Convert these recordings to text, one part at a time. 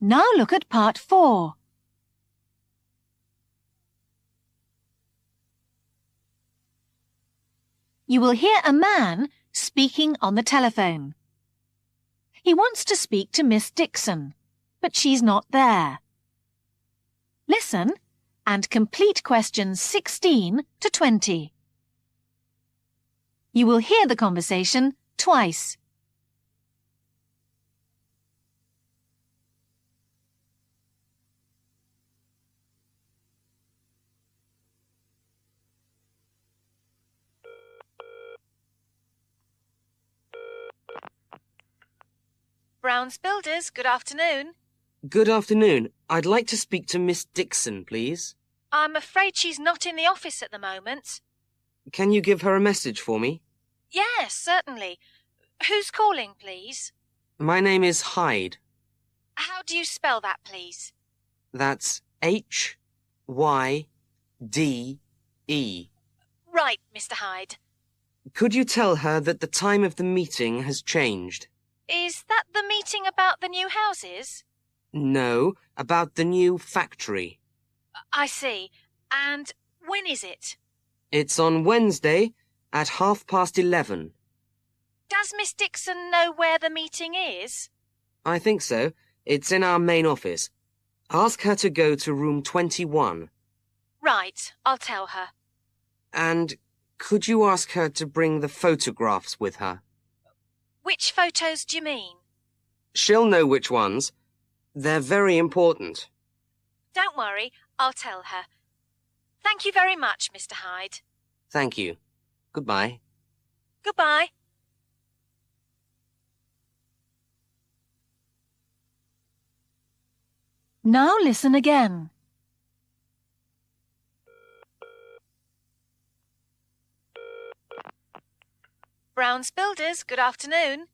Now look at part 4. You will hear a man speaking on the telephone. He wants to speak to Miss Dixon, but she's not there. Listen and complete questions 16 to 20. You will hear the conversation twice. Brown's Builders, good afternoon. Good afternoon. I'd like to speak to Miss Dixon, please. I'm afraid she's not in the office at the moment. Can you give her a message for me? Yes, certainly. Who's calling, please? My name is HYDE. How do you spell that, please? That's HYDE. Right, Mr. Hyde. Could you tell her that the time of the meeting has changed? Is that the meeting about the new houses? No, about the new factory. I see. And when is it? It's on Wednesday at 11:30. Does Miss Dixon know where the meeting is? I think so. It's in our main office. Ask her to go to room 21. Right, I'll tell her. And could you ask her to bring the photographs with her? Which photos do you mean? She'll know which ones. They're very important. Don't worry, I'll tell her. Thank you very much, Mr. Hyde. Thank you. Goodbye. Goodbye. Now listen again. Brown's Builders, good afternoon.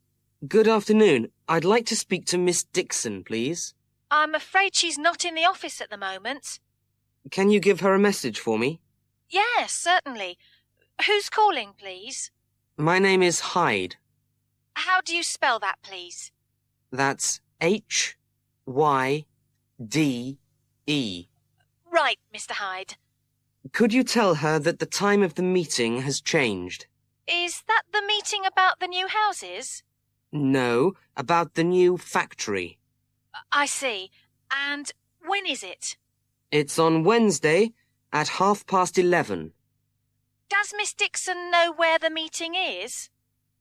Good afternoon. I'd like to speak to Miss Dixon, please. I'm afraid she's not in the office at the moment. Can you give her a message for me? Yes, certainly. Who's calling, please? My name is HYDE. How do you spell that, please? That's HYDE. Right, Mr. Hyde. Could you tell her that the time of the meeting has changed? Is that the meeting about the new houses? No, about the new factory. I see. And when is it? It's on Wednesday at 11:30. Does Miss Dixon know where the meeting is?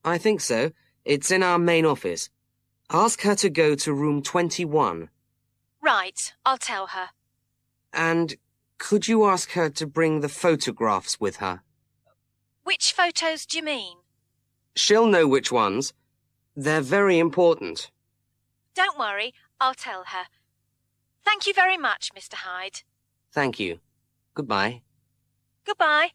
I think so. It's in our main office. Ask her to go to room 21. Right, I'll tell her. And could you ask her to bring the photographs with her? Which photos do you mean? She'll know which ones. They're very important. Don't worry, I'll tell her. Thank you very much, Mr. Hyde. Thank you. Goodbye. Goodbye.